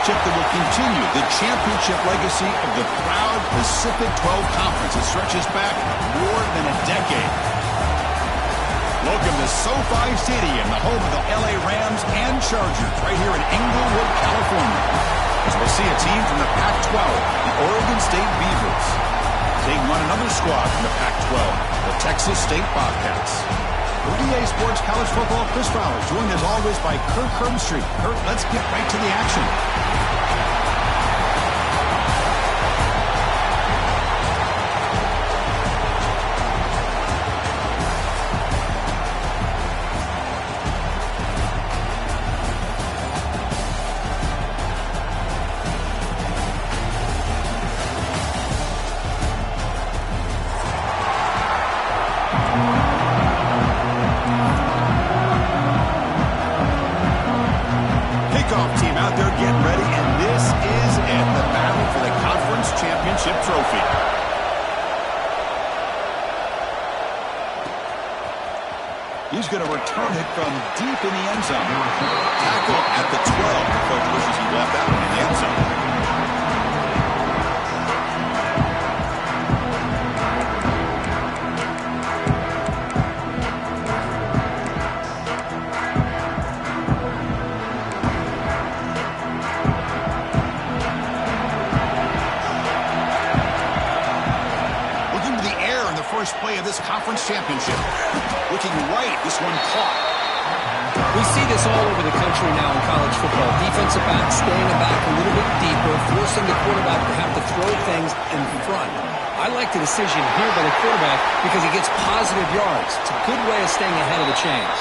matchup that will continue the championship legacy of the proud Pacific 12 Conference. It stretches back more than a decade. Welcome to SoFi Stadium, the home of the LA Rams and Chargers, right here in Inglewood, California. As we'll see a team from the Pac-12, the Oregon State Beavers. Taking on another squad from the Pac-12, the Texas State Bobcats. For EA Sports College Football, Chris Fowler, joined as always by Kirk Herbstreit. Kirk, let's get right to the action. He's going to return it from deep in the end zone. Tackle at the 12. The coach wishes he walked out in the end zone. Looking to the air in the first play of this conference championship. Looking right, this one caught. We see this all over the country now in college football. Defensive backs staying back a little bit deeper, forcing the quarterback to have to throw things in front. I like the decision here by the quarterback because he gets positive yards. It's a good way of staying ahead of the chains.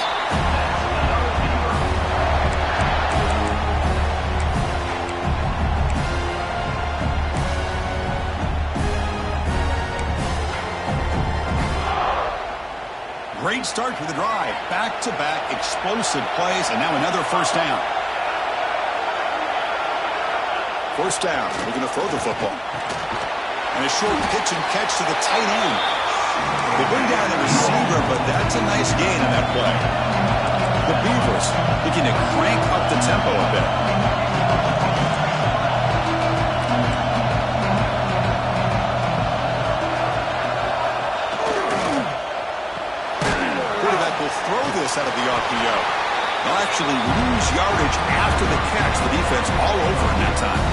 Great start to the drive. Back-to-back explosive plays, and now another first down. First down. We're going to throw the football. And a short pitch and catch to the tight end. They bring down the receiver, but that's a nice gain on that play. The Beavers looking to crank up the tempo a bit. Throw this out of the RPO. They'll actually lose yardage after the catch. The defense all over in that time.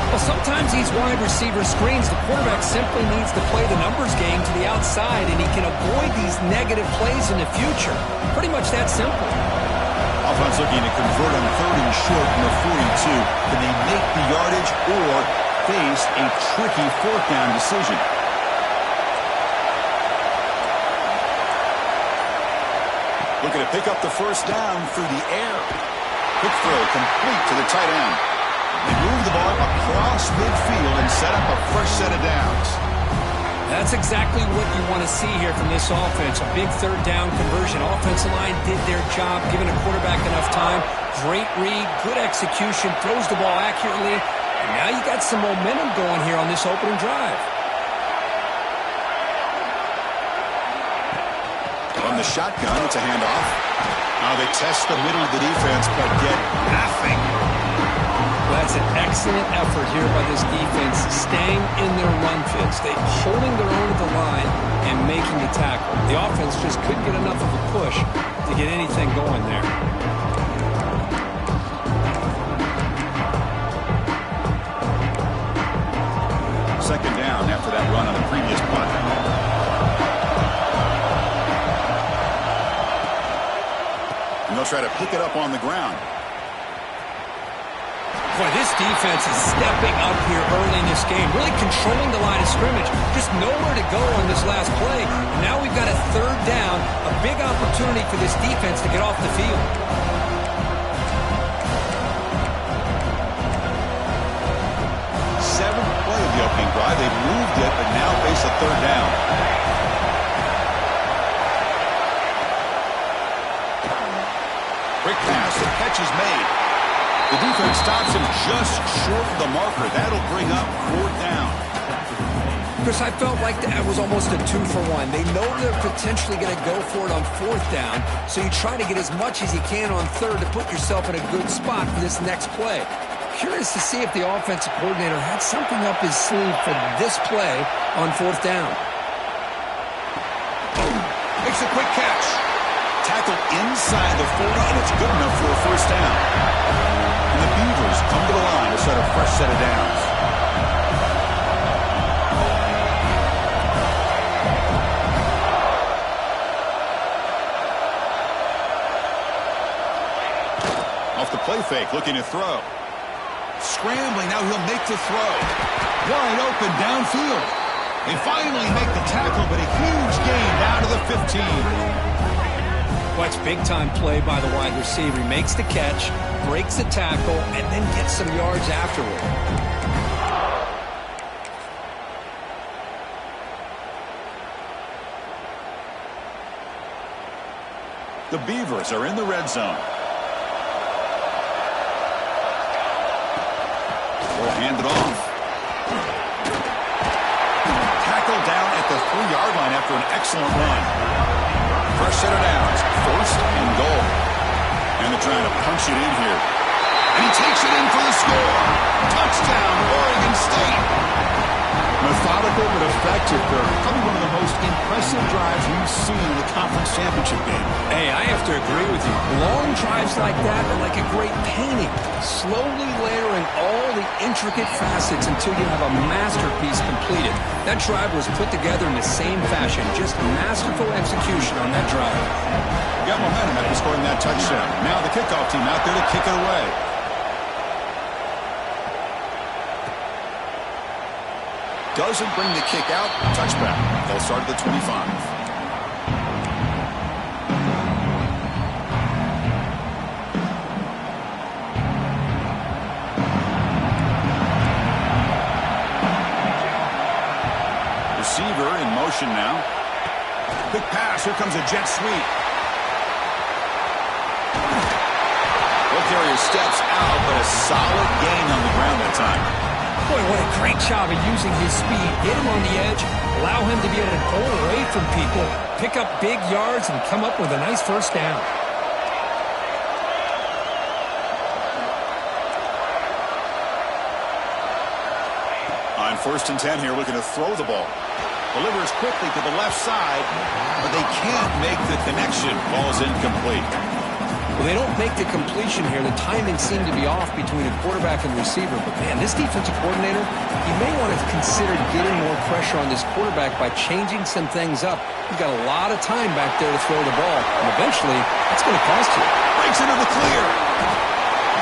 Well, sometimes these wide receiver screens, the quarterback simply needs to play the numbers game to the outside, and he can avoid these negative plays in the future. Pretty much that simple. Offense looking to convert on 3rd and short from the 42. Can they make the yardage or face a tricky 4th down decision? Looking to pick up the first down through the air. Quick throw complete to the tight end. They move the ball across midfield and set up a fresh set of downs. That's exactly what you want to see here from this offense. A big 3rd down conversion. Offensive line did their job, giving a quarterback enough time. Great read, good execution, throws the ball accurately. And now you got some momentum going here on this opening drive. From the shotgun, it's a handoff. Now they test the middle of the defense, but get nothing. That's an excellent effort here by this defense, staying in their run fits. They holding their own at the line and making the tackle. The offense just couldn't get enough of a push to get anything going there. Second down after that run on the previous punt. And they'll try to pick it up on the ground. Boy, this defense is stepping up here early in this game, really controlling the line of scrimmage. Just nowhere to go on this last play. Now we've got a 3rd down, a big opportunity for this defense to get off the field. Seventh play of the opening drive. They've moved it, but now face a 3rd down. Quick pass, the catch is made. The defense stops him just short of the marker. That'll bring up 4th down. Chris, I felt like that was almost a 2-for-1. They know they're potentially going to go for it on 4th down, so you try to get as much as you can on 3rd to put yourself in a good spot for this next play. Curious to see if the offensive coordinator had something up his sleeve for this play on 4th down. Makes a quick catch. Tackled inside the 40, and it's good enough for a 1st down. And the Beavers come to the line to start a fresh set of downs. Off the play fake, looking to throw. Scrambling, now he'll make the throw. Wide open downfield. They finally make the tackle, but a huge gain down to the 15. Well, it's big-time play by the wide receiver. He makes the catch, breaks the tackle, and then gets some yards afterward. The Beavers are in the red zone. They'll hand it off. Tackled down at the 3-yard line after an excellent run. Fresh set of downs, 1st and goal. And they're trying to punch it in here. And he takes it in for the score. Touchdown, Oregon State. Methodical but effective, Kirk. Probably one of the most impressive drives we've seen in the conference championship game. Hey, I have to agree with you. Long drives like that are like a great painting. Slowly layering all the intricate facets until you have a masterpiece completed. That drive was put together in the same fashion. Just masterful execution on that drive. Got momentum after scoring that touchdown. Now the kickoff team out there to kick it away. Doesn't bring the kick out. Touchback. They'll start at the 25. Receiver in motion now. Quick pass. Here comes a jet sweep. Ball carrier steps out, but a solid gain on the ground that time. Boy, what a great job of using his speed. Get him on the edge, allow him to be able to pull away from people, pick up big yards, and come up with a nice 1st down. On 1st and 10 here, looking to throw the ball. Delivers quickly to the left side, but they can't make the connection. Ball's incomplete. Well, they don't make the completion here. The timing seemed to be off between a quarterback and receiver. But, man, this defensive coordinator, he may want to consider getting more pressure on this quarterback by changing some things up. He's got a lot of time back there to throw the ball. And eventually, that's going to cost you. Breaks into the clear.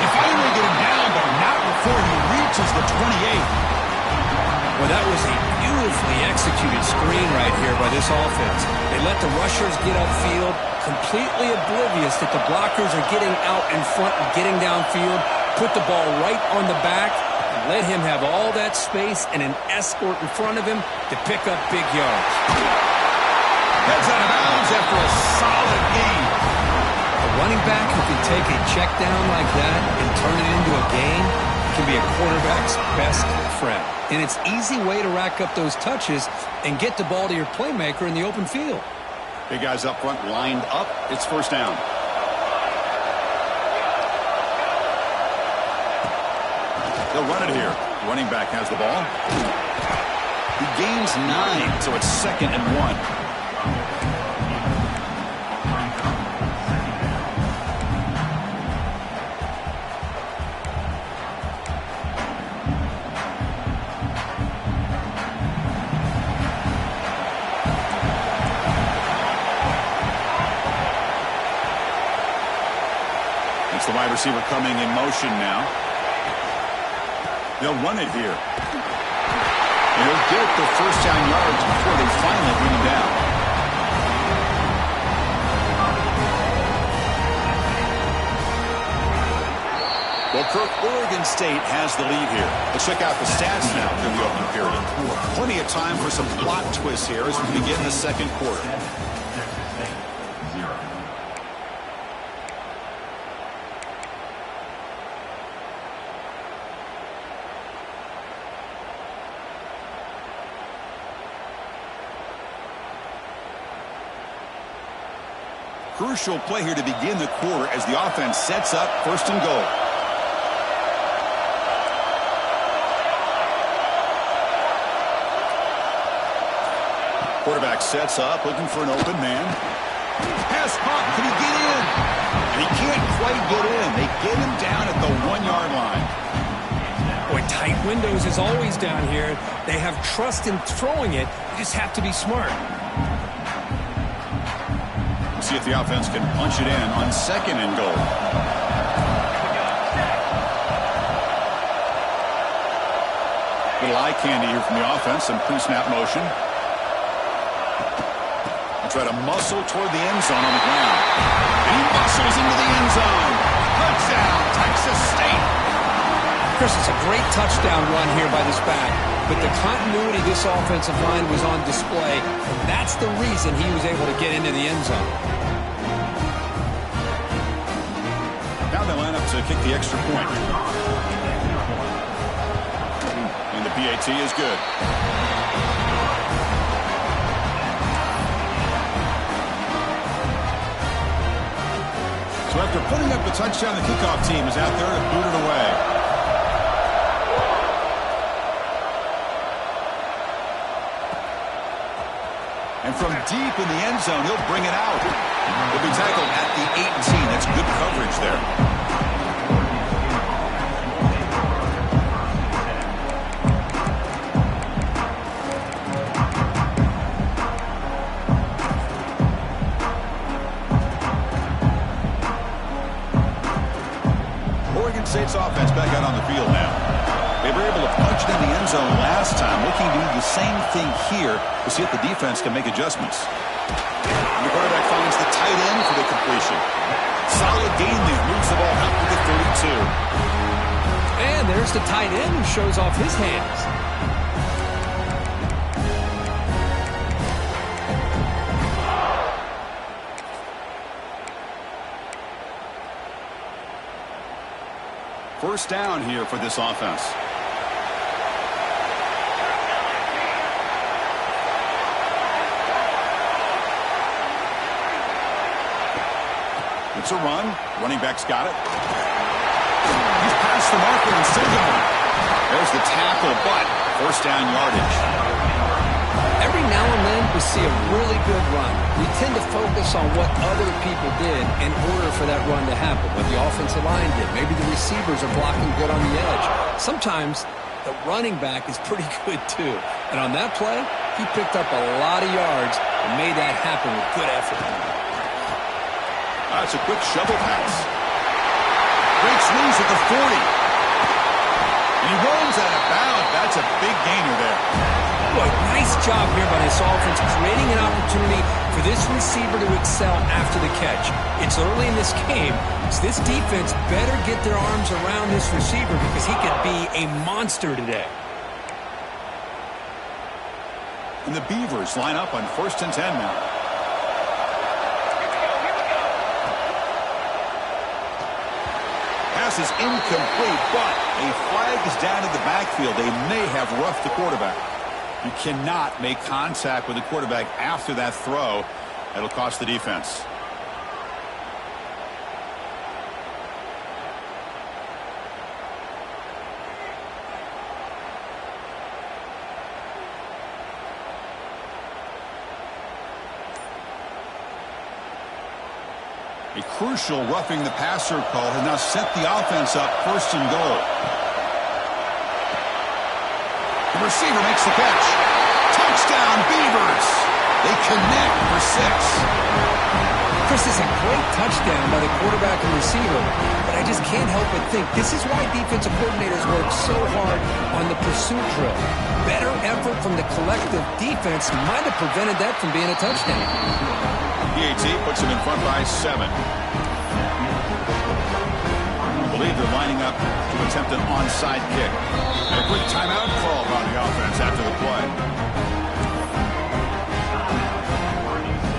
They finally get him down, but not before he reaches the 28. Well, that was a beautifully executed screen right here by this offense. They let the rushers get upfield, completely oblivious that the blockers are getting out in front and getting downfield, put the ball right on the back, and let him have all that space and an escort in front of him to pick up big yards. Heads out of bounds after a solid gain. A running back who can take a check down like that and turn it into a gain can be a quarterback's best friend. And it's an easy way to rack up those touches and get the ball to your playmaker in the open field. Big guys up front lined up. It's 1st down. They'll run it here. Running back has the ball. He gains 9, so it's 2nd and 1. It's the wide receiver coming in motion now. They'll run it here. And he'll get the 1st down yards before they finally bring him down. Well, Kirk, Oregon State has the lead here. Let's check out the stats now through the opening period. Plenty of time for some plot twists here as we begin the 2nd quarter. Crucial play here to begin the quarter as the offense sets up 1st and goal. quarterback sets up, looking for an open man. Pass caught. Can he get in? And he can't quite get in. They get him down at the 1-yard line. Boy, tight windows is always down here. They have trust in throwing it. You just have to be smart. See if the offense can punch it in on 2nd and goal. Little eye candy here from the offense. Some pre-snap motion. Try to muscle toward the end zone on the ground. And he muscles into the end zone. Touchdown, Texas State. Chris, it's a great touchdown run here by this back. But the continuity of this offensive line was on display. And that's the reason he was able to get into the end zone. Now they line up to kick the extra point. And the PAT is good. So after putting up a touchdown, the kickoff team is out there to boot it away. And from deep in the end zone, he'll bring it out. He'll be tackled at the 18. That's good coverage there. State's offense back out on the field now. They were able to punch it in the end zone last time, looking to do the same thing here to see if the defense can make adjustments. And the quarterback finds the tight end for the completion. Solid gain there, moves the ball out to the 32. And there's the tight end who shows off his hands. First down here for this offense. It's a run. Running back's got it. He's past the marker and still going. There's the tackle, but first down yardage. Every now and then we see a really good run. We tend to focus on what other people did in order for that run to happen. What the offensive line did. Maybe the receivers are blocking good on the edge. Sometimes the running back is pretty good too. And on that play, he picked up a lot of yards and made that happen with good effort. That's a quick shovel pass. Breaks loose at the 40. He runs out of bounds. That's a big gainer there. Boy, nice job here by this offense, creating an opportunity for this receiver to excel after the catch. It's early in this game, so this defense better get their arms around this receiver because he could be a monster today. And the Beavers line up on 1st and 10 now. Pass is incomplete, but a flag is down in the backfield. They may have roughed the quarterback. You cannot make contact with the quarterback after that throw. That'll cost the defense. A crucial roughing the passer call has now set the offense up 1st and goal. The receiver makes the catch. Touchdown, Beavers. They connect for 6. Chris, this is a great touchdown by the quarterback and receiver, but I just can't help but think this is why defensive coordinators work so hard on the pursuit drill. Better effort from the collective defense might have prevented that from being a touchdown. PAT puts him in front by 7. I believe they're lining up to attempt an onside kick. A quick timeout call by the offense after the play.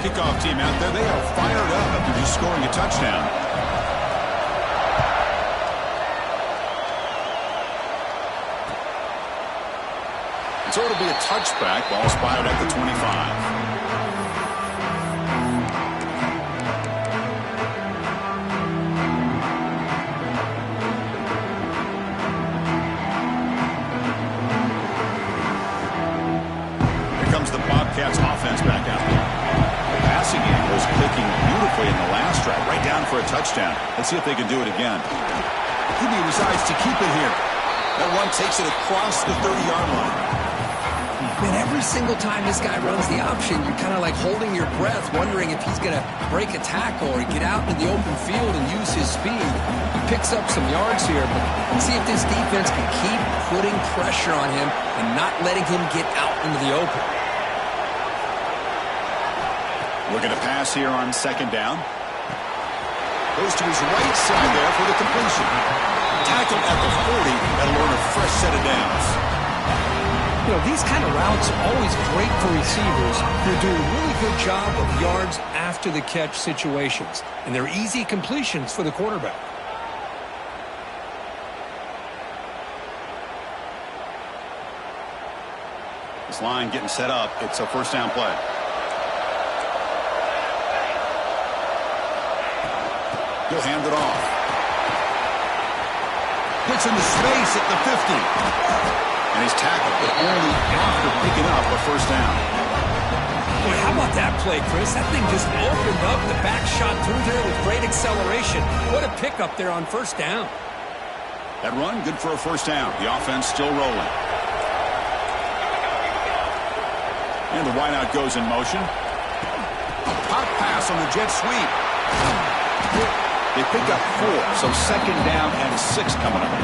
Kickoff team out there, they are fired up after just scoring a touchdown. So it'll be a touchback. Ball spotted at the 25. Bobcats offense back out. for a touchdown. Let's see if they can do it again. He decides to keep it here. That run takes it across the 30-yard line. Man, every single time this guy runs the option, you're kind of like holding your breath, wondering if he's going to break a tackle or get out into the open field and use his speed. He picks up some yards here, but let's see if this defense can keep putting pressure on him and not letting him get out into the open. We're going to pass here on second down. Goes to his right side there for the completion. Tackled at the 40. That'll earn a fresh set of downs. You know, these kind of routes are always great for receivers who do a really good job of yards after the catch situations. And they're easy completions for the quarterback. This line getting set up. It's a first down play. He'll hand it off. Gets into space at the 50. And he's tackled, but only after picking up a first down. Boy, how about that play, Chris? That thing just opened up. The back shot through there with great acceleration. What a pickup there on first down. That run, good for a first down. The offense still rolling. And the wideout goes in motion. A pop pass on the jet sweep. They pick up 4, so second down and 6 coming up.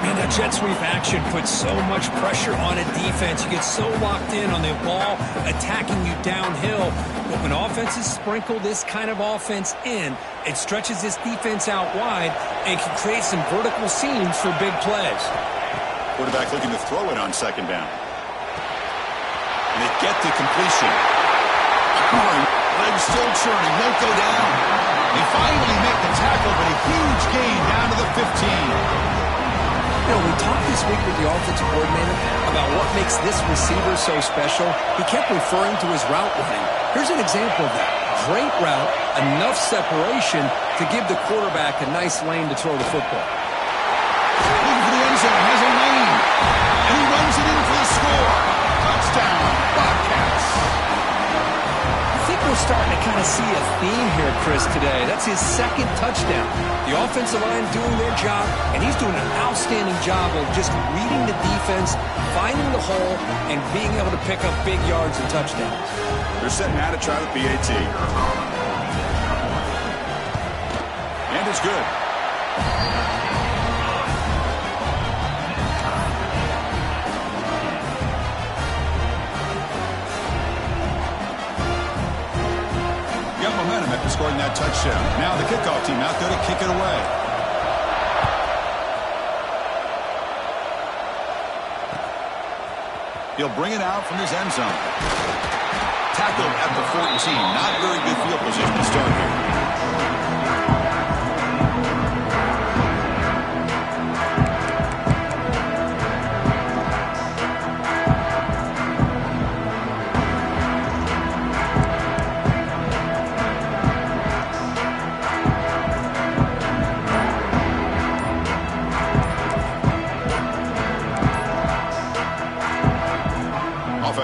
Man, that jet sweep action puts so much pressure on a defense. You get so locked in on the ball attacking you downhill. But when offenses sprinkle this kind of offense in, it stretches this defense out wide and can create some vertical seams for big plays. Quarterback looking to throw it on second down. And they get the completion. Legs still churning, won't go down. They finally make the tackle, but a huge gain down to the 15. You know, we talked this week with the offensive coordinator about what makes this receiver so special. He kept referring to his route running. Here's an example of that. Great route, enough separation to give the quarterback a nice lane to throw the football. Looking for the end zone, has a lane. And he runs it in for the score. Touchdown, Bobcats. I think we're starting to kind of see a theme here, Chris, today. That's his second touchdown. The offensive line doing their job, and he's doing an outstanding job of just reading the defense, finding the hole, and being able to pick up big yards and touchdowns. They're setting out to try the PAT. And it's good. Momentum after scoring that touchdown. Now the kickoff team out there to kick it away. He'll bring it out from his end zone. Tackled at the 14. Not very good field position to start here.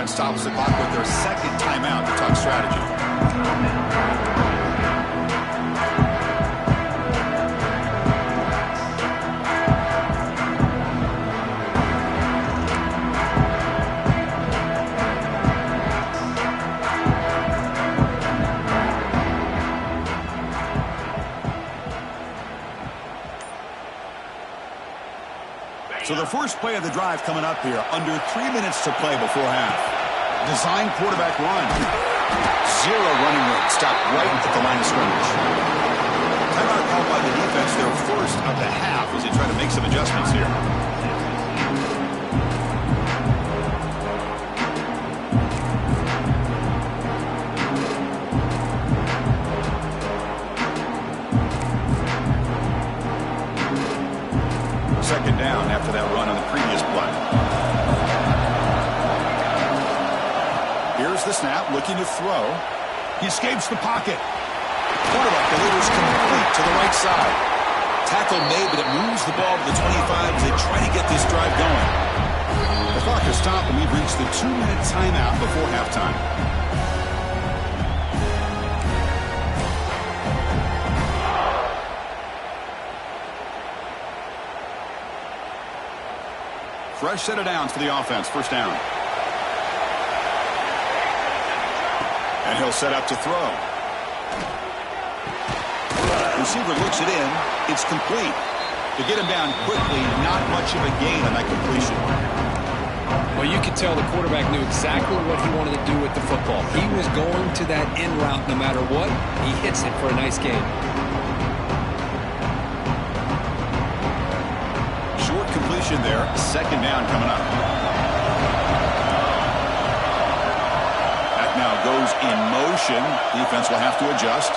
Stops the clock with their second timeout to talk strategy. So the first play of the drive coming up here, under 3 minutes to play before half. Design quarterback run. Zero running room. Stopped right at the line of scrimmage. Timeout called by the defense, their first of the half, as they try to make some adjustments here. Second down after that run on the previous play. Here's the snap, looking to throw. He escapes the pocket. Quarterback delivers complete to the right side. Tackle made, but it moves the ball to the 25 as they try to get this drive going. The clock has stopped, and we've reached the 2-minute timeout before halftime. fresh set of downs for the offense. First down. And he'll set up to throw. Receiver looks it in. It's complete. To get him down quickly, not much of a gain on that completion. Well, you could tell the quarterback knew exactly what he wanted to do with the football. He was going to that in route no matter what. He hits it for a nice gain. Short completion there. Second down coming up. That now goes in motion. Defense will have to adjust.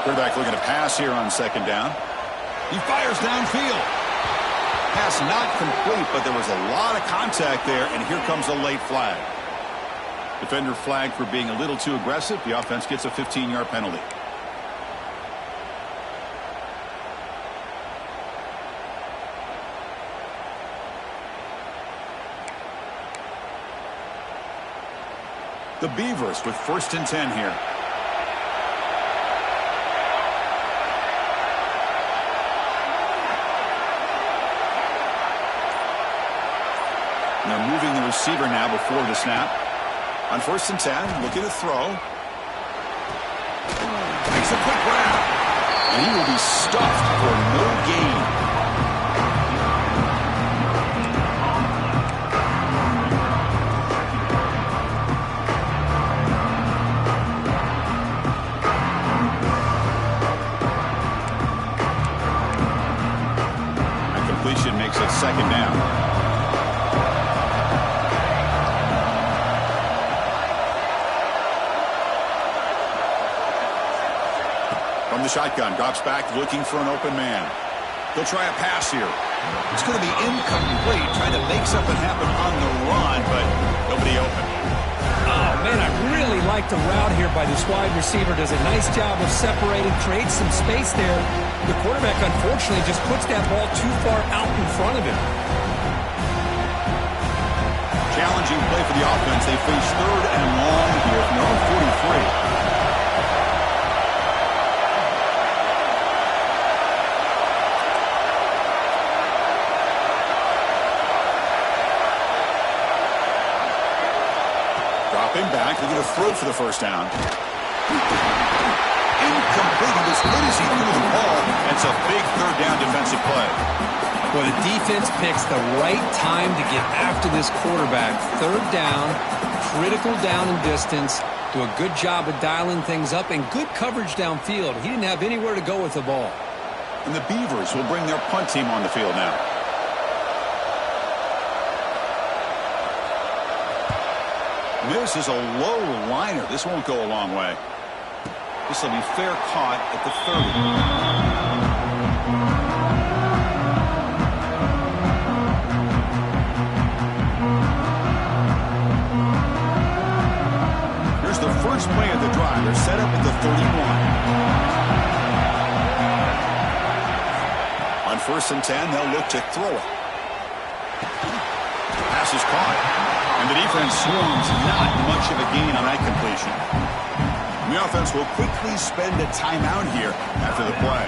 Quarterback looking to pass here on second down. He fires downfield. Pass not complete, but there was a lot of contact there, and here comes a late flag. Defender flagged for being a little too aggressive. The offense gets a 15-yard penalty. The Beavers with 1st and 10 here. They're moving the receiver now before the snap. On 1st and 10, looking to throw. Makes a quick grab. And he will be stuffed for no gain. That completion makes it second down. From the shotgun, drops back, looking for an open man. He'll try a pass here. It's going to be incomplete, trying to make something happen on the run, but nobody open. Oh, man, I really like the route here by this wide receiver. Does a nice job of separating, creates some space there. The quarterback, unfortunately, just puts that ball too far out in front of him. Challenging play for the offense. They face 3rd and long here from their own 43. Dropping back, they're going to throw for the first down. Incomplete. He was good as he threw the ball. It's a big 3rd down defensive play. Well, the defense picks the right time to get after this quarterback. 3rd down, critical down and distance. Do a good job of dialing things up and good coverage downfield. He didn't have anywhere to go with the ball. And the Beavers will bring their punt team on the field now. This is a low liner. This won't go a long way. This will be fair caught at the 30. Here's the first play of the drive. They're set up at the 31. On 1st and 10, they'll look to throw it. Pass is caught. And the defense swarms, not much of a gain on that completion. And the offense will quickly spend a timeout here after the play.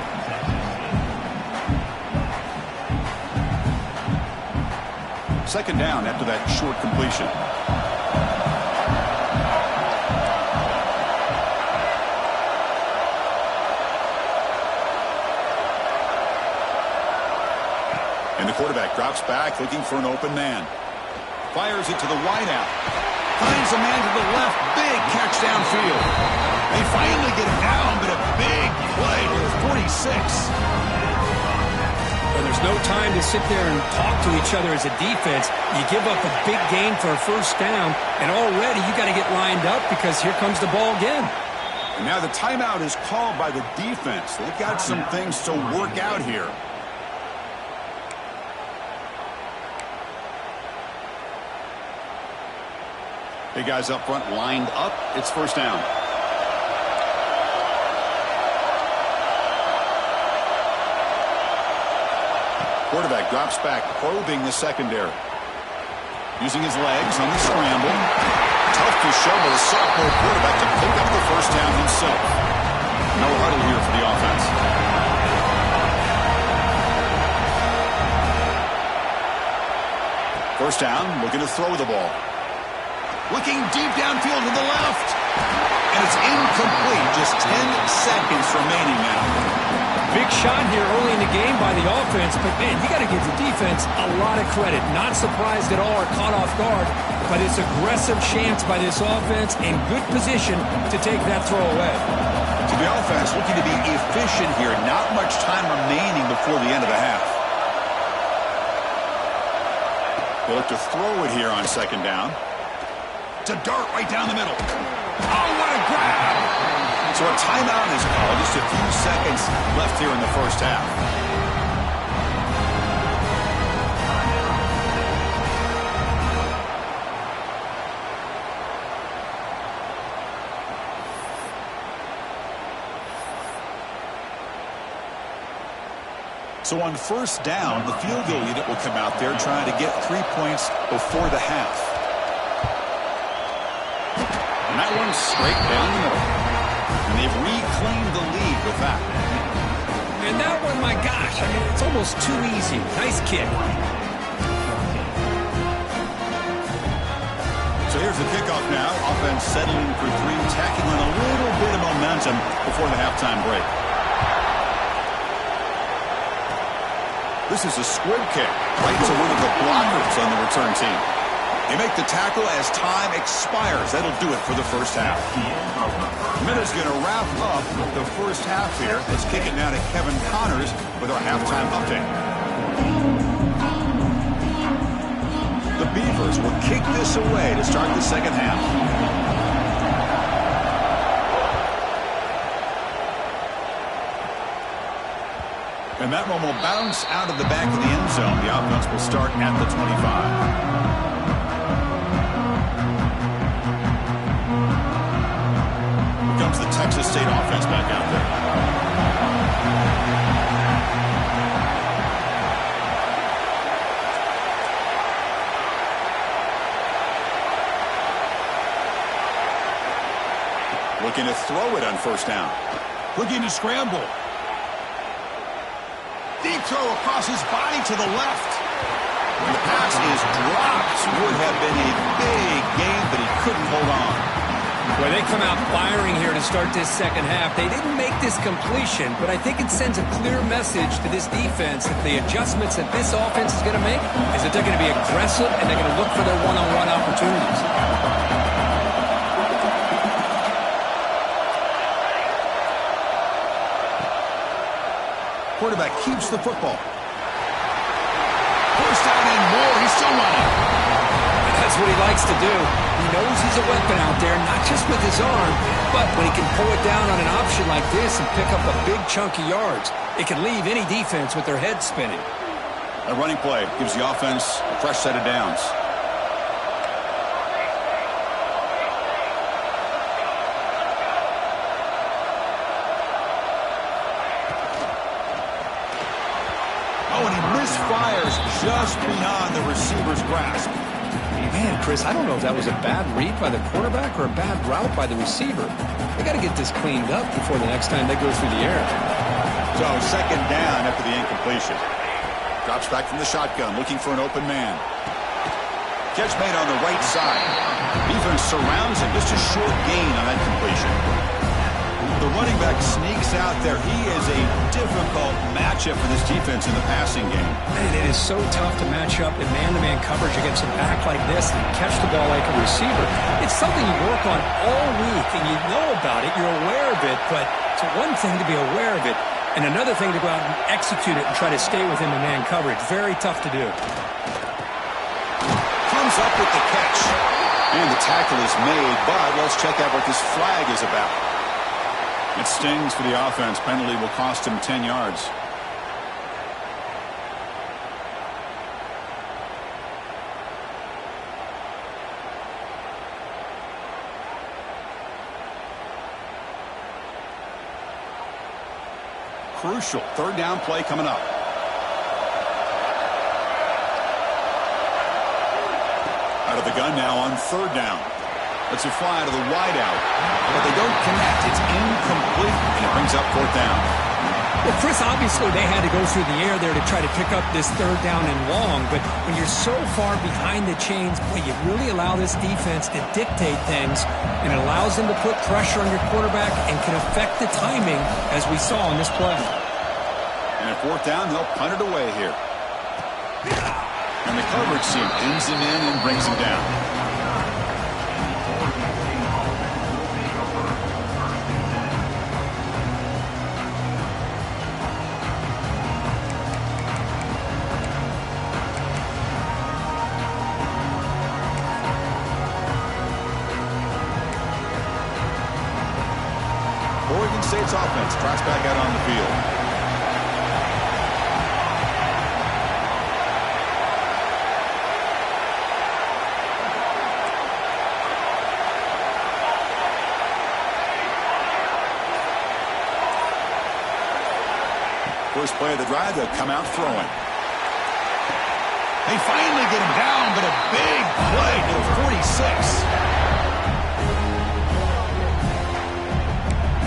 Second down after that short completion. And the quarterback drops back, looking for an open man. Fires it to the wideout. Finds a man to the left. Big catch downfield. They finally get him down, but a big play to the 46. Well, there's no time to sit there and talk to each other as a defense. You give up a big gain for a first down, and already you got to get lined up because here comes the ball again. And now the timeout is called by the defense. They've got some things to work out here. Big guys up front lined up. It's first down. Quarterback drops back, probing the secondary. Using his legs on the scramble. Tough to shovel a sophomore quarterback to pick up the first down himself. No huddle here for the offense. First down, looking to throw the ball. Looking deep downfield to the left. And it's incomplete. Just 10 seconds remaining now. Big shot here early in the game by the offense, but, man, you got to give the defense a lot of credit. Not surprised at all or caught off guard, but it's aggressive chance by this offense in good position to take that throw away. To the offense, looking to be efficient here. Not much time remaining before the end of the half. They look to throw it here on second down. It's a dart right down the middle. Oh, what a grab! So a timeout is called. Just a few seconds left here in the first half. So on first down, the field goal unit will come out there trying to get 3 points before the half. And that one's straight down the middle. And they've reclaimed the lead with that. And that one, my gosh, I mean, it's almost too easy. Nice kick. So here's the kickoff now. Offense settling for three, tacking on a little bit of momentum before the halftime break. This is a squib kick right to one of the blockers on the return team. They make the tackle as time expires. That'll do it for the first half. Minute's going to wrap up the first half here. Let's kick it now to Kevin Connors with our halftime update. The Beavers will kick this away to start the second half. And that one will bounce out of the back of the end zone. The offense will start at the 25. Comes the Texas State offense back out there. Looking to throw it on first down. Looking to scramble. Deep throw across his body to the left. And the pass is dropped. Would have been a big gain, but he couldn't hold on. Well, they come out firing here to start this second half. They didn't make this completion, but I think it sends a clear message to this defense that the adjustments that this offense is going to make is that they're going to be aggressive and they're going to look for their one-on-one opportunities. Quarterback keeps the football. First down and more. He's still running. That's what he likes to do. He knows he's a weapon out there, not just with his arm, but when he can pull it down on an option like this and pick up a big chunk of yards, it can leave any defense with their head spinning. A running play gives the offense a fresh set of downs. Oh, and he misfires just beyond the receiver's grasp. Man, Chris, I don't know if that was a bad read by the quarterback or a bad route by the receiver. They got to get this cleaned up before the next time they go through the air. So second down after the incompletion. Drops back from the shotgun, looking for an open man. Catch made on the right side. Defense surrounds him. Just a short gain on that completion. The running back sneaks out there. He is a difficult matchup for this defense in the passing game. Man, it is so tough to match up in man-to-man coverage against a back like this and catch the ball like a receiver. It's something you work on all week, and you know about it. You're aware of it, but it's one thing to be aware of it, and another thing to go out and execute it and try to stay within the man coverage. Very tough to do. Comes up with the catch. And the tackle is made, but let's check out what this flag is about. It stings for the offense. Penalty will cost him 10 yards. Crucial third down play coming up. Out of the gun now on third down. Let's it fly out of the wide out. But they don't connect. It's incomplete, and it brings up fourth down. Well, Chris, obviously they had to go through the air there to try to pick up this third down and long, but when you're so far behind the chains, boy, you really allow this defense to dictate things, and it allows them to put pressure on your quarterback and can affect the timing, as we saw in this play. And at fourth down, they'll punt it away here. And the coverage team pins him in and brings him down. Oregon State's offense tracks back out on the field. First play of the drive, they'll come out throwing. They finally get him down, but a big play to 46.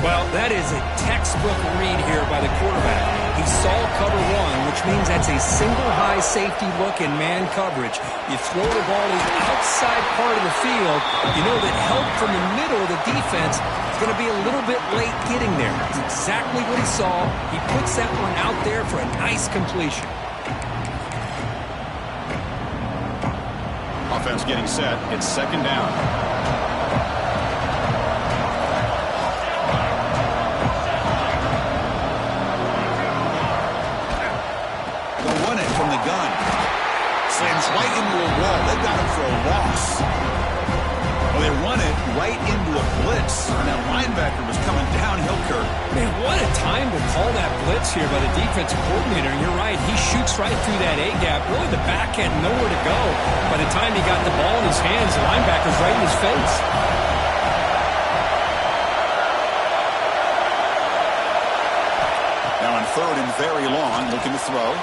Well, that is a textbook read here by the quarterback. He saw cover one, which means that's a single high safety look in man coverage. You throw the ball to the outside part of the field, you know that help from the middle of the defense is going to be a little bit late getting there. That's exactly what he saw. He puts that one out there for a nice completion. Offense getting set. It's second down. From the gun. Slams right into a wall. They've got him for a loss. Well, they run it right into a blitz. And that linebacker was coming downhill, Kirk. Man, what a time to call that blitz here by the defensive coordinator. And you're right, he shoots right through that A-gap. Really, the back had nowhere to go. By the time he got the ball in his hands, the linebacker's right in his face. Now on third and very long, looking to throw.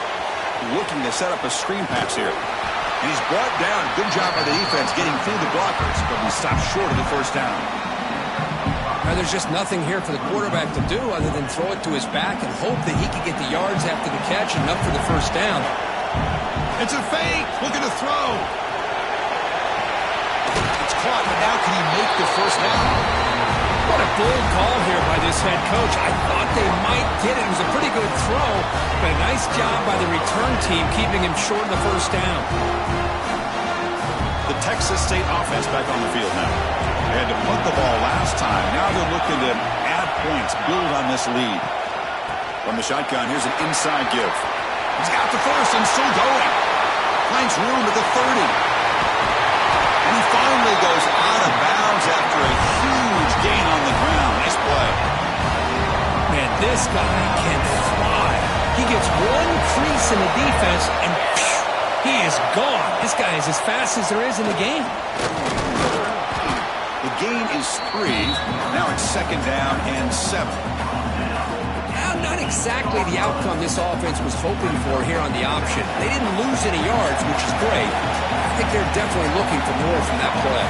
Looking to set up a screen pass here. And he's brought down. Good job by the defense getting through the blockers, but he stopped short of the first down. Now, there's just nothing here for the quarterback to do other than throw it to his back and hope that he can get the yards after the catch enough for the first down. It's a fake. Looking to throw. It's caught, but now can he make the first down? What a bold call here by this head coach. I thought they might get it. It was a pretty good throw, but a nice job by the return team keeping him short of the first down. The Texas State offense back on the field now. They had to punt the ball last time. Now they're looking to add points, build on this lead. From the shotgun, here's an inside give. He's got the first and still going. Finds room at the 30. And he finally goes out of bounds after a huge gain on the ground. Nice play. Man, this guy can fly. He gets one crease in the defense, and phew, he is gone. This guy is as fast as there is in the game. The gain is 3. Now it's second down and 7. Not exactly the outcome this offense was hoping for here on the option. They didn't lose any yards, which is great. I think they're definitely looking for more from that play.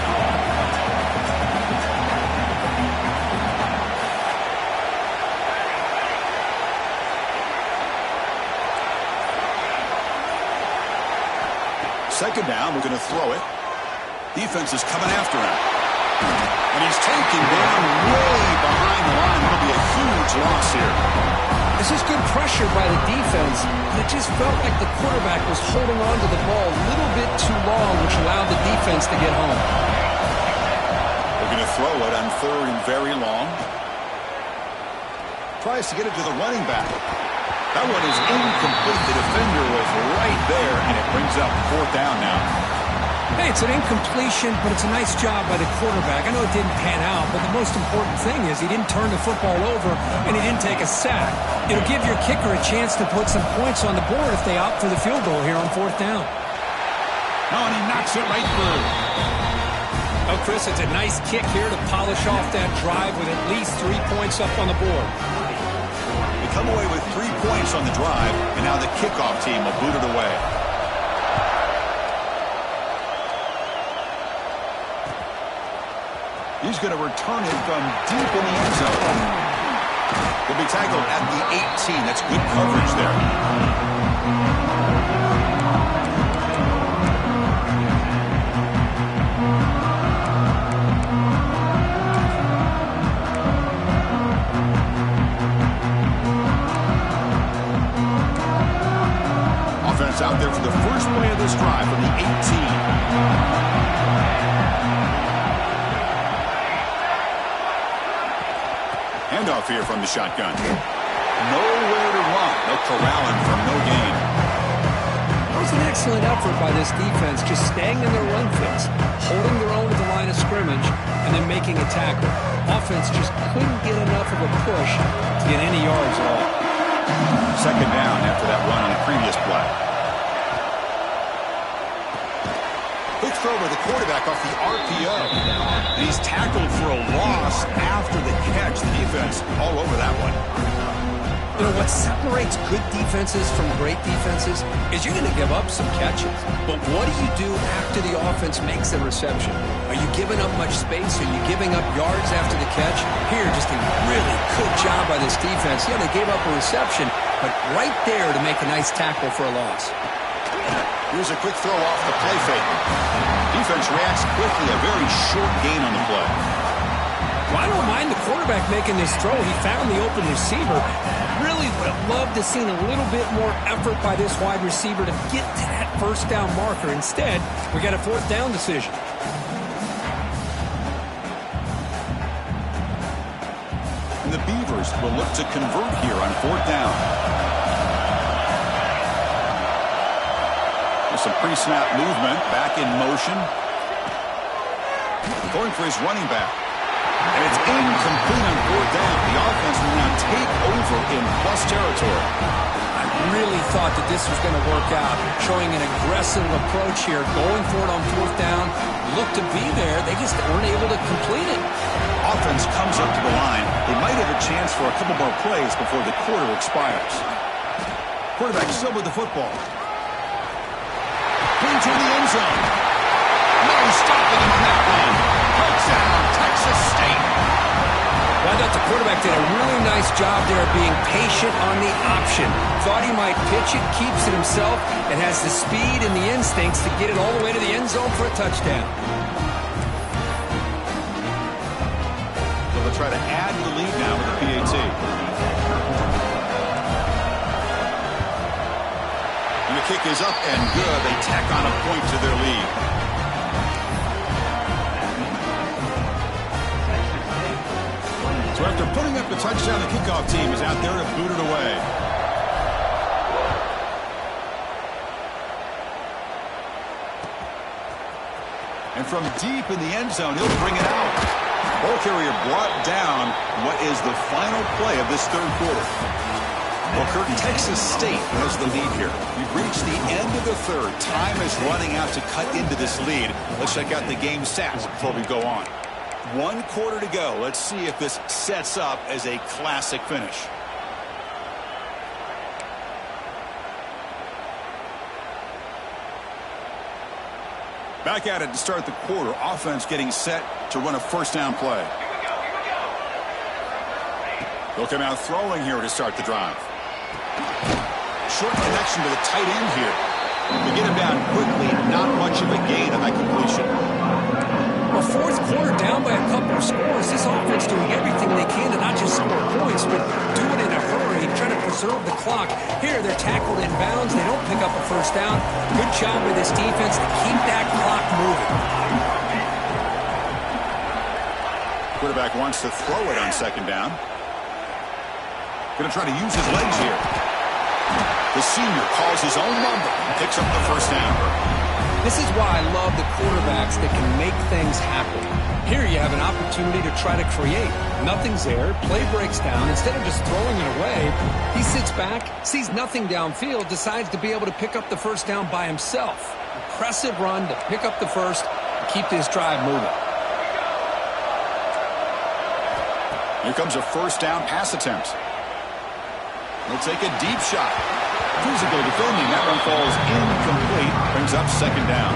Second down, we're going to throw it. Defense is coming after him. And he's taken down way behind the line. It'll be a huge loss here. This is good pressure by the defense, but it just felt like the quarterback was holding on to the ball a little bit too long, which allowed the defense to get home. We're going to throw it on third and very long. Tries to get it to the running back. That one is incomplete. The defender was right there, and it brings up fourth down now. Hey, it's an incompletion, but it's a nice job by the quarterback. I know it didn't pan out, but the most important thing is he didn't turn the football over, and he didn't take a sack. It'll give your kicker a chance to put some points on the board if they opt for the field goal here on fourth down. Oh, and he knocks it right through. Oh, Chris, it's a nice kick here to polish off that drive with at least 3 points up on the board. They come away with 3 points on the drive, and now the kickoff team will boot it away. He's going to return it from deep in the end zone. He'll be tackled at the 18. That's good coverage there. Offense out there for the first play of this drive from the 18. Handoff here from the shotgun. Nowhere to run. They'll corral him from no gain. That was an excellent effort by this defense, just staying in their run fits, holding their own at the line of scrimmage, and then making a tackle. Offense just couldn't get enough of a push to get any yards at all. Second down after that run on the previous play. Quick throw by the quarterback off the RPO. And he's tackled for a loss after the catch. The defense all over that one. You know, what separates good defenses from great defenses is you're going to give up some catches. But what do you do after the offense makes a reception? Are you giving up much space? Are you giving up yards after the catch? Here, just a really good job by this defense. Yeah, they gave up a reception, but right there to make a nice tackle for a loss. Here's a quick throw off the play fake. Defense reacts quickly, a very short gain on the play. Well, I don't mind the quarterback making this throw. He found the open receiver. Really would have loved to have seen a little bit more effort by this wide receiver to get to that first down marker. Instead, we got a fourth down decision. And the Beavers will look to convert here on fourth down. Some pre-snap movement, back in motion. Going for his running back. And it's incomplete on fourth down. The offense will now take over in plus territory. I really thought that this was going to work out, showing an aggressive approach here, going for it on fourth down. Looked to be there. They just weren't able to complete it. Offense comes up to the line. They might have a chance for a couple more plays before the quarter expires. Quarterback still with the football. Into the end zone. No stopping him on that one. Touchdown, Texas State. Well, I thought the quarterback did a really nice job there of being patient on the option. Thought he might pitch it, keeps it himself, and has the speed and the instincts to get it all the way to the end zone for a touchdown. So they'll try to add to the lead now with the PAT. The kick is up and good. They tack on a point to their lead. So after putting up the touchdown, the kickoff team is out there to boot it away. And from deep in the end zone, he'll bring it out. Ball carrier brought down what is the final play of this third quarter. Well, Curtin, Texas State has the lead here. We've reached the end of the third. Time is running out to cut into this lead. Let's check out the game stats before we go on. 1 quarter to go. Let's see if this sets up as a classic finish. Back at it to start the quarter. Offense getting set to run a first down play. They'll come out throwing here to start the drive. Short connection to the tight end here. They get him down quickly. Not much of a gain on that completion. Well, fourth quarter down by a couple of scores. This offense doing everything they can to not just score points, but do it in a hurry, trying to preserve the clock. Here, they're tackled in bounds. They don't pick up a first down. Good job by this defense to keep that clock moving. Quarterback wants to throw it on second down. Going to try to use his legs here. The senior calls his own number and picks up the first down. This is why I love the quarterbacks that can make things happen. Here you have an opportunity to try to create. Nothing's there. Play breaks down. Instead of just throwing it away, he sits back, sees nothing downfield, decides to be able to pick up the first down by himself. Impressive run to pick up the first and keep this drive moving. Here comes a first down pass attempt. He'll take a deep shot. Physical defending. That one falls incomplete. Brings up second down.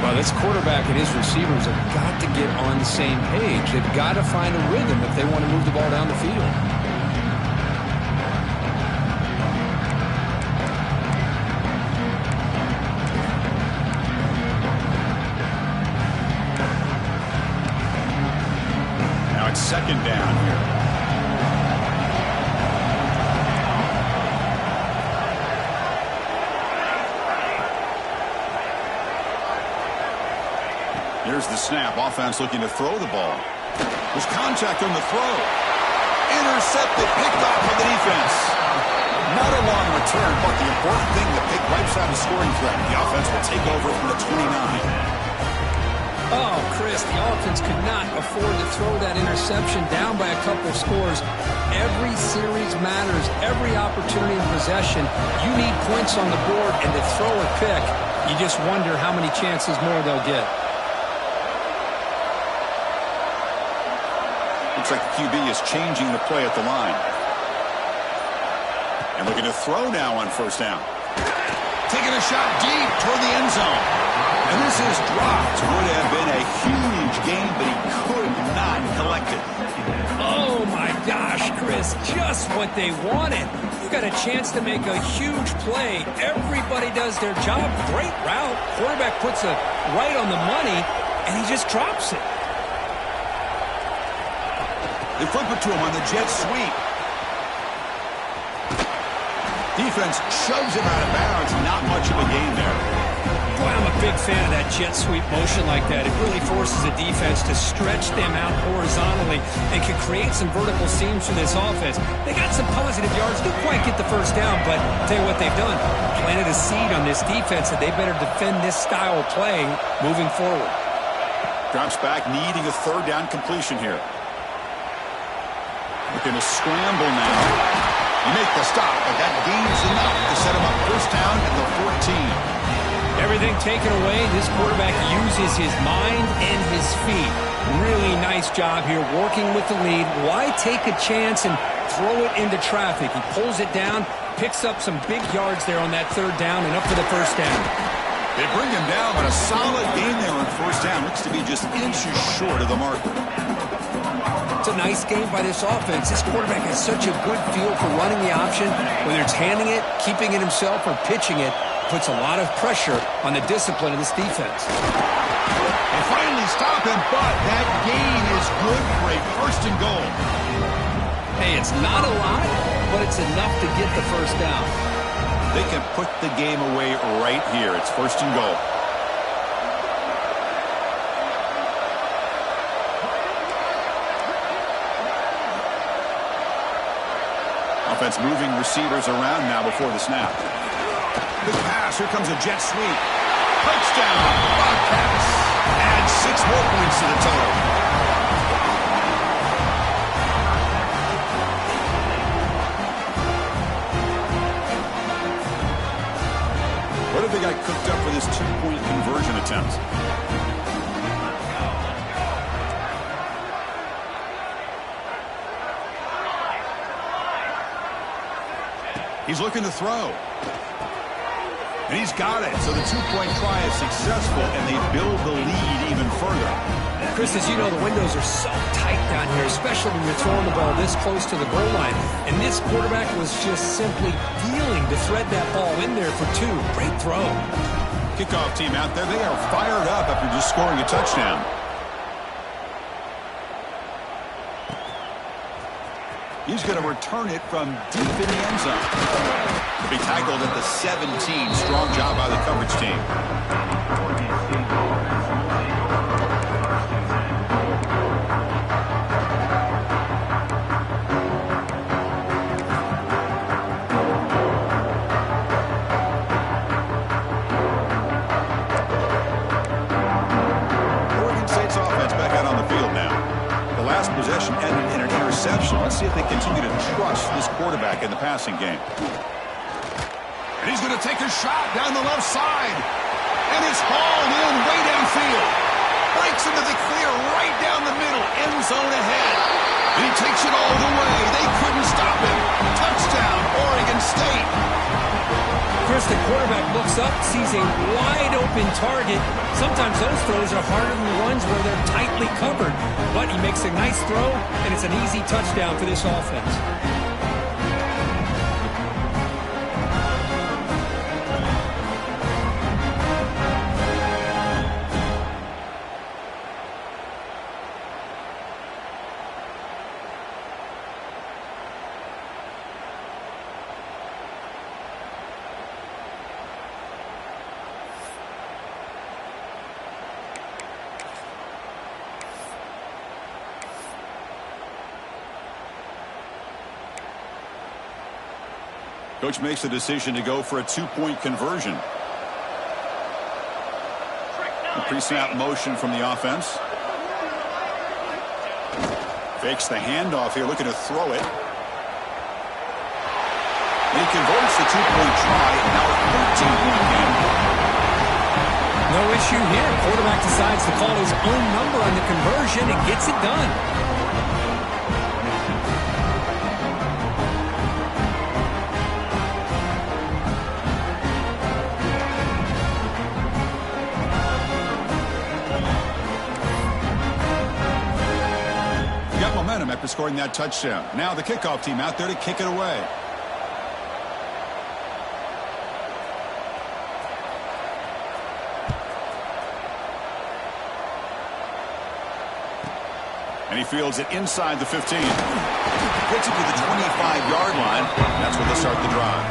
Well, this quarterback and his receivers have got to get on the same page. They've got to find a rhythm if they want to move the ball down the field. second down here. Here's the snap. Offense looking to throw the ball. There's contact on the throw. Intercepted, picked off by the defense. Not a long return, but the important thing, the pick wipes out a scoring threat. The offense will take over from the 29. Oh, Chris, the offense could not afford to throw that interception down by a couple of scores. Every series matters. Every opportunity in possession. You need points on the board, and to throw a pick, you just wonder how many chances more they'll get. Looks like the QB is changing the play at the line. And looking to throw now on first down. Taking a shot deep toward the end zone. And this is dropped. Would have been a huge gain, but he could not collect it. Oh, my gosh, Chris. Just what they wanted. You got a chance to make a huge play. Everybody does their job. Great route. Quarterback puts it right on the money, and he just drops it. They flip it to him on the jet sweep. Defense shoves him out of bounds. Not much of a gain there. Boy, I'm a big fan of that jet sweep motion like that. It really forces a defense to stretch them out horizontally and can create some vertical seams for this offense. They got some positive yards. Didn't quite get the first down, but I'll tell you what they've done. Planted a seed on this defense that they better defend this style of playing moving forward. Drops back, needing a third down completion here. Looking to scramble now. You make the stop, but that gains enough to set him up first down at the 14. Everything taken away. This quarterback uses his mind and his feet. Really nice job here working with the lead. Why take a chance and throw it into traffic? He pulls it down, picks up some big yards there on that third down, and up for the first down. They bring him down, but a solid gain there on first down. Looks to be just inches short of the marker. It's a nice game by this offense. This quarterback has such a good feel for running the option. Whether it's handing it, keeping it himself, or pitching it, puts a lot of pressure on the discipline of this defense. They finally stop him, but that gain is good for a first and goal. Hey, it's not a lot, but it's enough to get the first down. They can put the game away right here. It's first and goal. Offense moving receivers around now before the snap. Good pass. Here comes a jet sweep. Touchdown, Bobcats. Add 6 more points to the total. What have they got cooked up for this 2-point conversion attempt? He's looking to throw. And he's got it. So the 2-point try is successful, and they build the lead even further. Chris, as you know, the windows are so tight down here, especially when you're throwing the ball this close to the goal line. And this quarterback was just simply feeling to thread that ball in there for 2. Great throw. Kickoff team out there. They are fired up after just scoring a touchdown. He's going to return it from deep in the end zone. To be tackled at the 17. Strong job by the coverage team. Oregon State's offense back out on the field now. The last possession ended in an interception. Let's see if they continue to trust this quarterback in the passing game. And he's going to take a shot down the left side. And it's hauled in way downfield. Breaks into the clear right down the middle. End zone ahead. And he takes it all the way. They couldn't stop him. Touchdown, Oregon State. Chris, the quarterback looks up, sees a wide-open target. Sometimes those throws are harder than the ones where they're tightly covered. But he makes a nice throw, and it's an easy touchdown for this offense. Coach makes the decision to go for a two-point conversion. Pre-snap motion from the offense. Fakes the handoff here, looking to throw it. He converts the two-point try, and now a 13-point game. No issue here. Quarterback decides to call his own number on the conversion and gets it done. Got momentum after scoring that touchdown. Now the kickoff team out there to kick it away. And he fields it inside the 15. Gets it to the 25-yard line. That's where they'll start the drive.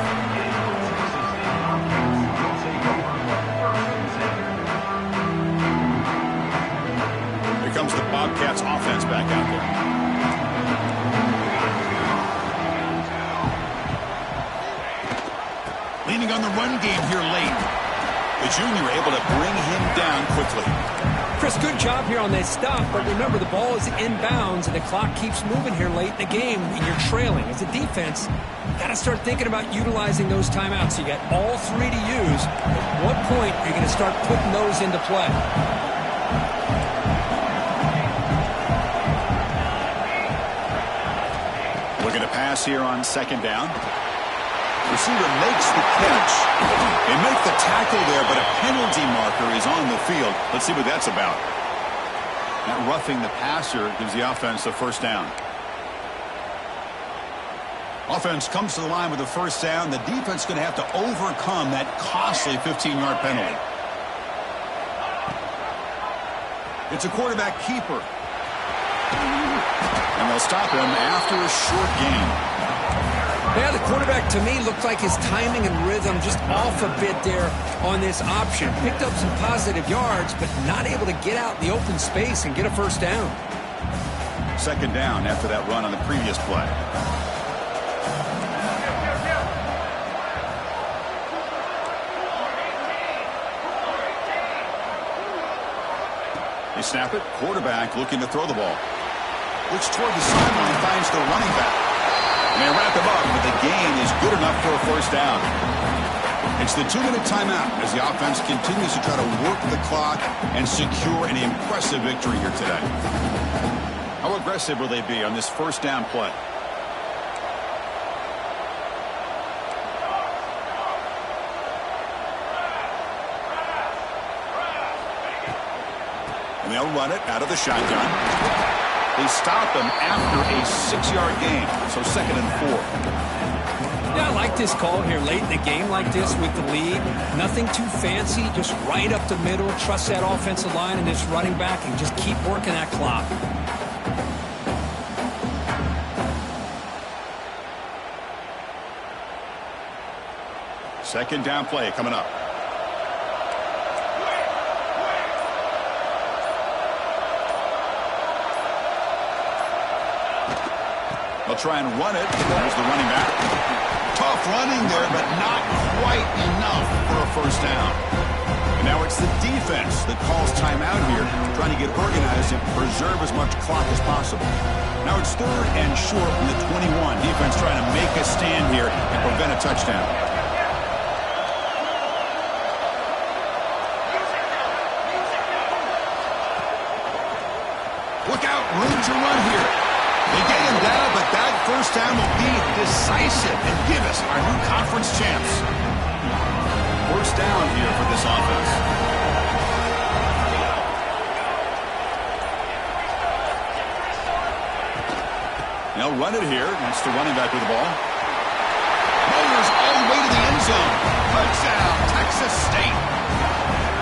Here comes the Bobcats offense back out there. Leaning on the run game here late. The junior able to bring him down quickly. Chris, good job here on that stop, but remember the ball is inbounds and the clock keeps moving here late in the game and you're trailing. As a defense, you got to start thinking about utilizing those timeouts. You got all three to use. At what point are you going to start putting those into play? Looking to pass here on second down. Receiver makes the catch. They make the tackle there, but a penalty marker is on the field. Let's see what that's about. That roughing the passer gives the offense a first down. Offense comes to the line with a first down. The defense is going to have to overcome that costly 15-yard penalty. It's a quarterback keeper. And they'll stop him after a short gain. Yeah, the quarterback, to me, looked like his timing and rhythm just off a bit there on this option. Picked up some positive yards, but not able to get out in the open space and get a first down. Second down after that run on the previous play. They snap it. Quarterback looking to throw the ball. Looks toward the sideline, finds the running back. And they wrap him up, but the gain is good enough for a first down. It's the 2-minute timeout as the offense continues to try to work the clock and secure an impressive victory here today. How aggressive will they be on this first down play? And they'll run it out of the shotgun. They stop him after a 6-yard gain, so second and 4. Yeah, I like this call here late in the game like this with the lead. Nothing too fancy, just right up the middle. Trust that offensive line and this running back and just keep working that clock. Second down play coming up. They'll try and run it. There's the running back. Tough running there, but not quite enough for a first down. And now it's the defense that calls timeout here, trying to get organized and preserve as much clock as possible. Now it's third and short from the 21. Defense trying to make a stand here and prevent a touchdown. Look out, room to run here. They get him down, but that first down will be decisive and give us our new conference champs. First down here for this offense. They'll run it here. That's the running back with the ball. Fires all the way to the end zone. Touchdown, Texas State.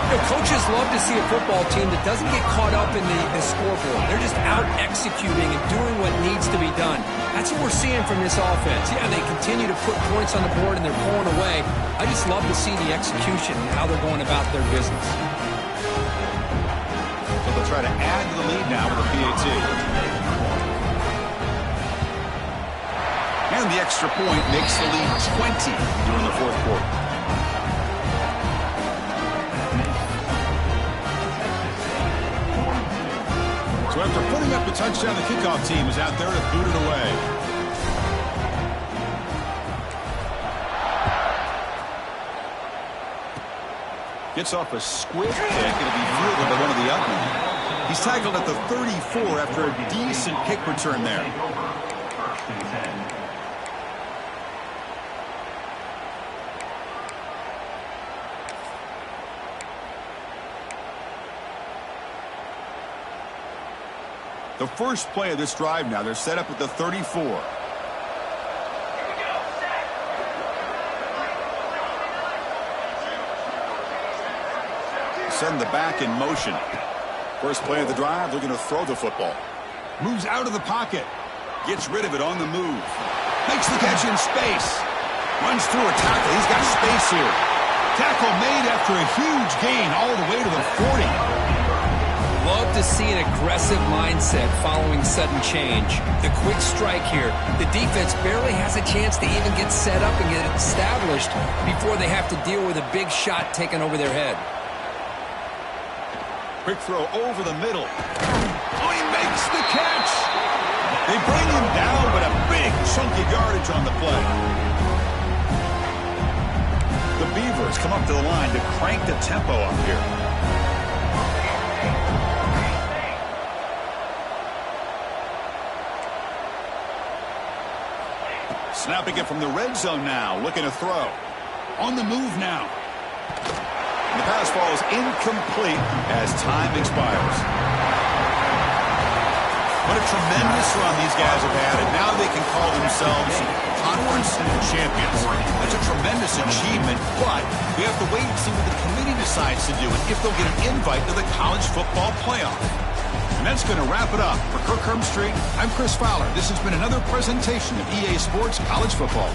You know, coaches love to see a football team that doesn't get caught up in the scoreboard. They're just out executing and doing what needs to be done. That's what we're seeing from this offense. Yeah, they continue to put points on the board and they're pulling away. I just love to see the execution and how they're going about their business. So they'll try to add to the lead now with a PAT. And the extra point makes the lead 20 during the fourth quarter. So after putting up the touchdown, the kickoff team is out there to boot it away. Gets off a squib kick. It'll be fielded by one of the up men. He's tackled at the 34 after a decent kick return there. The first play of this drive now, they're set up at the 34. Send the back in motion. First play of the drive, they're going to throw the football. Moves out of the pocket. Gets rid of it on the move. Makes the catch in space. Runs through a tackle. He's got space here. Tackle made after a huge gain all the way to the 40. Love to see an aggressive mindset following sudden change. The quick strike here. The defense barely has a chance to even get set up and get established before they have to deal with a big shot taken over their head. Quick throw over the middle. Oh, he makes the catch. They bring him down, but a big chunky yardage on the play. The Beavers come up to the line to crank the tempo up here. Snapping it from the red zone now, looking to throw. On the move now. The pass falls incomplete as time expires. What a tremendous run these guys have had, and now they can call themselves conference champions. That's a tremendous achievement, but we have to wait and see what the committee decides to do and if they'll get an invite to the college football playoff. And that's going to wrap it up. For Kirk Herbstreit, I'm Chris Fowler. This has been another presentation of EA Sports College Football.